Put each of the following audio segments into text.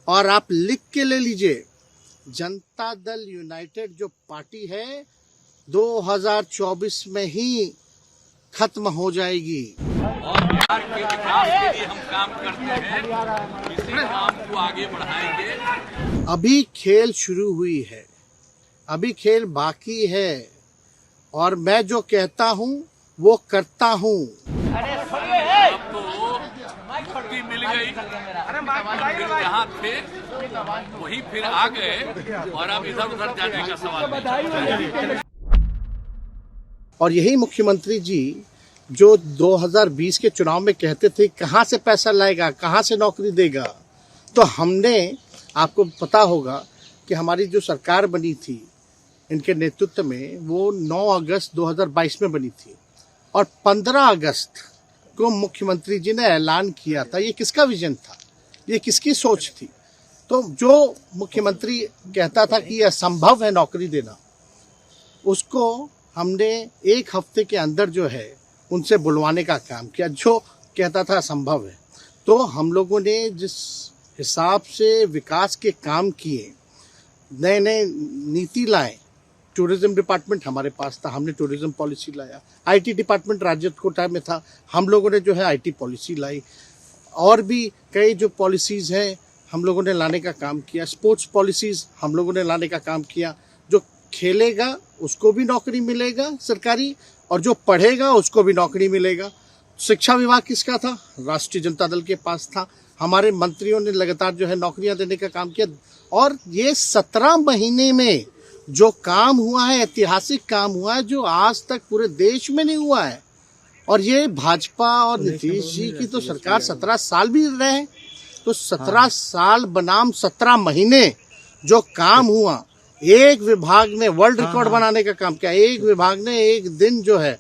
और आप लिख के ले लीजिए, जनता दल यूनाइटेड जो पार्टी है 2024 में ही खत्म हो जाएगी। और बिहार के विकास के लिए हम काम करते हैं, इसी काम को आगे बढ़ाएंगे। अभी खेल शुरू हुई है, अभी खेल बाकी है, और मैं जो कहता हूँ वो करता हूँ। अब तो मुक्ति मिल गई, फिर जहाँ थे वहीं फिर आ गए और अब इधर उधर जाने का सवाल नहीं। और यही मुख्यमंत्री जी जो 2020 के चुनाव में कहते थे कहाँ से पैसा लाएगा, कहाँ से नौकरी देगा, तो हमने, आपको पता होगा कि हमारी जो सरकार बनी थी इनके नेतृत्व में, वो 9 अगस्त 2022 में बनी थी और 15 अगस्त को मुख्यमंत्री जी ने ऐलान किया था। ये किसका विजन था, ये किसकी सोच थी? तो जो मुख्यमंत्री कहता था कि यह असंभव है नौकरी देना, उसको हमने एक हफ्ते के अंदर जो है उनसे बुलवाने का काम किया, जो कहता था असंभव है। तो हम लोगों ने जिस हिसाब से विकास के काम किए, नए नए नीति लाए, टूरिज्म डिपार्टमेंट हमारे पास था, हमने टूरिज्म पॉलिसी लाया। आईटी डिपार्टमेंट राज्य कोटा में था, हम लोगों ने जो है आईटी पॉलिसी लाई। और भी कई जो पॉलिसीज़ हैं हम लोगों ने लाने का काम किया। स्पोर्ट्स पॉलिसीज़ हम लोगों ने लाने का काम किया। जो खेलेगा उसको भी नौकरी मिलेगा सरकारी, और जो पढ़ेगा उसको भी नौकरी मिलेगा। शिक्षा विभाग किसका था? राष्ट्रीय जनता दल के पास था। हमारे मंत्रियों ने लगातार जो है नौकरियां देने का काम किया। और ये 17 महीने में जो काम हुआ है, ऐतिहासिक काम हुआ है, जो आज तक पूरे देश में नहीं हुआ है। और ये भाजपा और नीतीश जी की तो सरकार 17 साल भी रहे, तो 17 साल बनाम 17 महीने जो काम हुआ, एक विभाग ने वर्ल्ड रिकॉर्ड बनाने का काम किया। एक विभाग ने एक दिन जो है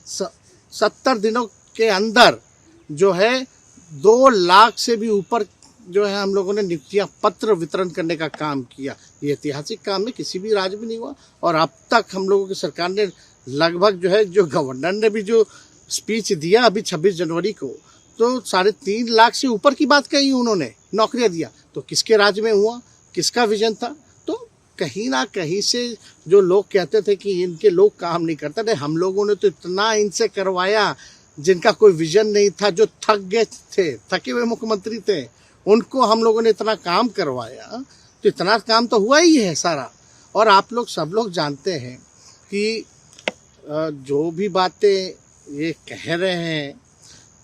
70 दिनों के अंदर जो है 2 लाख से भी ऊपर जो है हम लोगों ने नियुक्तियां पत्र वितरण करने का काम किया। ये ऐतिहासिक काम है, किसी भी राज्य में नहीं हुआ। और अब तक हम लोगों की सरकार ने लगभग जो है, जो गवर्नर ने भी जो स्पीच दिया अभी 26 जनवरी को, तो 3.5 लाख से ऊपर की बात कही उन्होंने, नौकरियां दिया। तो किसके राज्य में हुआ, किसका विजन था? तो कहीं ना कहीं से जो लोग कहते थे कि इनके लोग काम नहीं करते थे, हम लोगों ने तो इतना इनसे करवाया जिनका कोई विजन नहीं था, जो थक गए थे, थके हुए मुख्यमंत्री थे, उनको हम लोगों ने इतना काम करवाया। तो इतना काम तो हुआ ही है सारा। और आप लोग सब लोग जानते हैं कि जो भी बातें ये कह रहे हैं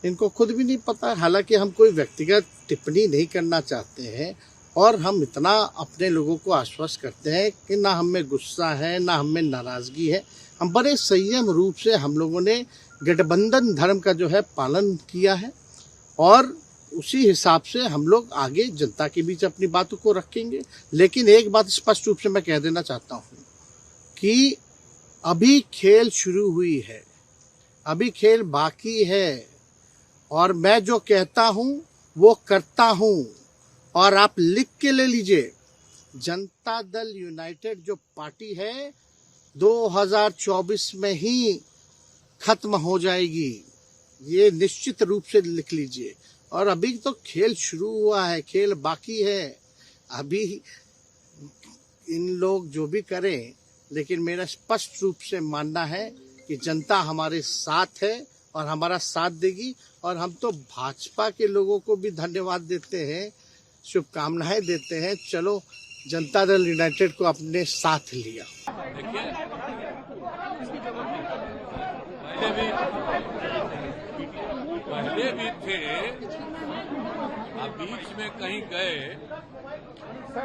इनको खुद भी नहीं पता। हालांकि हम कोई व्यक्तिगत टिप्पणी नहीं करना चाहते हैं, और हम इतना अपने लोगों को आश्वस्त करते हैं कि ना हम में गुस्सा है, ना हम में नाराज़गी है। हम बड़े संयम रूप से हम लोगों ने गठबंधन धर्म का जो है पालन किया है, और उसी हिसाब से हम लोग आगे जनता के बीच अपनी बातों को रखेंगे। लेकिन एक बात स्पष्ट रूप से मैं कह देना चाहता हूँ कि अभी खेल शुरू हुई है, अभी खेल बाकी है, और मैं जो कहता हूँ वो करता हूँ। और आप लिख के ले लीजिए, जनता दल यूनाइटेड जो पार्टी है 2024 में ही खत्म हो जाएगी, ये निश्चित रूप से लिख लीजिए। और अभी तो खेल शुरू हुआ है, खेल बाकी है। अभी इन लोग जो भी करें, लेकिन मेरा स्पष्ट रूप से मानना है कि जनता हमारे साथ है और हमारा साथ देगी। और हम तो भाजपा के लोगों को भी धन्यवाद देते हैं, शुभकामनाएं देते हैं। चलो, जनता दल यूनाइटेड को अपने साथ लिया। देखिए, पहले भी थे, अब बीच में कहीं गए,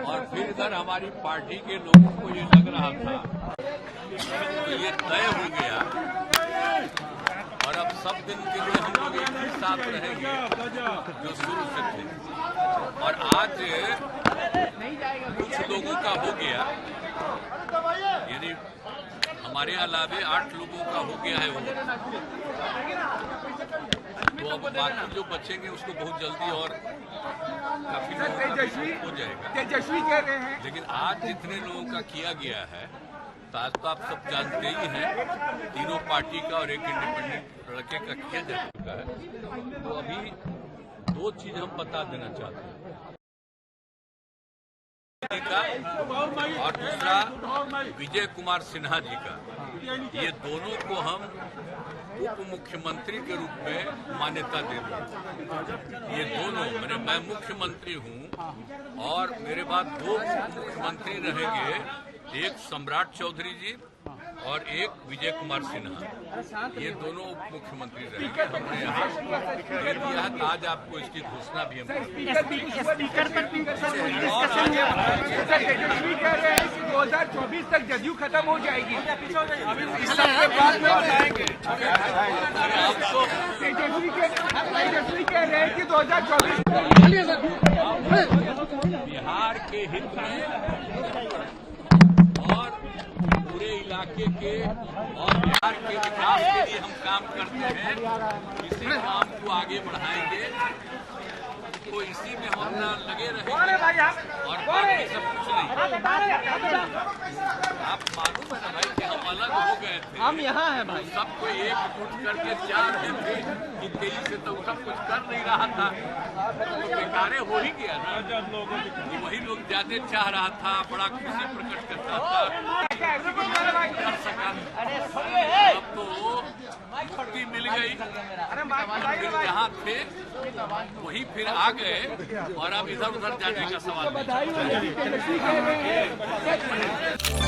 और फिर इधर हमारी पार्टी के लोगों को ये लग रहा था तो ये तय हो गया, और अब सब दिन के लिए हम लोग एक ही साथ रहेंगे जो शुरू से थे। और आज कुछ लोगों का हो गया, यानी हमारे अलावे 8 लोगों का हो गया है वो, तो अब बाकी जो बचेंगे उसको बहुत जल्दी और काफी हो जाएगा। लेकिन आज जितने लोगों का किया गया है, तो आज तो आप सब जानते ही हैं, तीनों पार्टी का और एक इंडिपेंडेंट लड़के का किया जा चुका है। तो अभी 2 चीज हम बता देना चाहते हैं। जी का और दूसरा विजय कुमार सिन्हा जी का, ये दोनों को हम उप मुख्यमंत्री के रूप में मान्यता देते हैं। ये दोनों मैं मुख्यमंत्री हूं और मेरे बाद दो मुख्यमंत्री रहेंगे, एक सम्राट चौधरी जी और एक विजय कुमार सिन्हा, ये दोनों उप मुख्यमंत्री रहेंगे। हमने यहाँ दे दिया है, आज आपको इसकी घोषणा भी हम स्पीकर पर डिस्कशन कह रहे हैं कि 2024 तक जदयू खत्म हो जाएगी। इस सबके बाद में बताएंगे। आपको तेजस्वी कह रहे हैं कि 2024 बिहार के हित में और पूरे इलाके के और बिहार के विकास के लिए हम काम करते हैं। इसी काम को आगे बढ़ाएंगे, तो इसी में हम अपना लगे रहेंगे और बाकी सब कुछ नहीं। आप मालूम है ना भाई कि हम अलग हो गए थे, हम यहाँ हैं भाई। सबको एकजुट करके चाह रहे थे कि तेजी से तो सब कुछ कर नहीं रहा था, तो बेकारे हो ही गया ना। कि वही लोग ज्यादा चाह रहा था, बड़ा खुशी प्रकट करता था, कर सका। अब तो मुक्ति मिल गई, फिर जहाँ थे वही फिर आ गए और अब इधर उधर जाने का सवाल नहीं।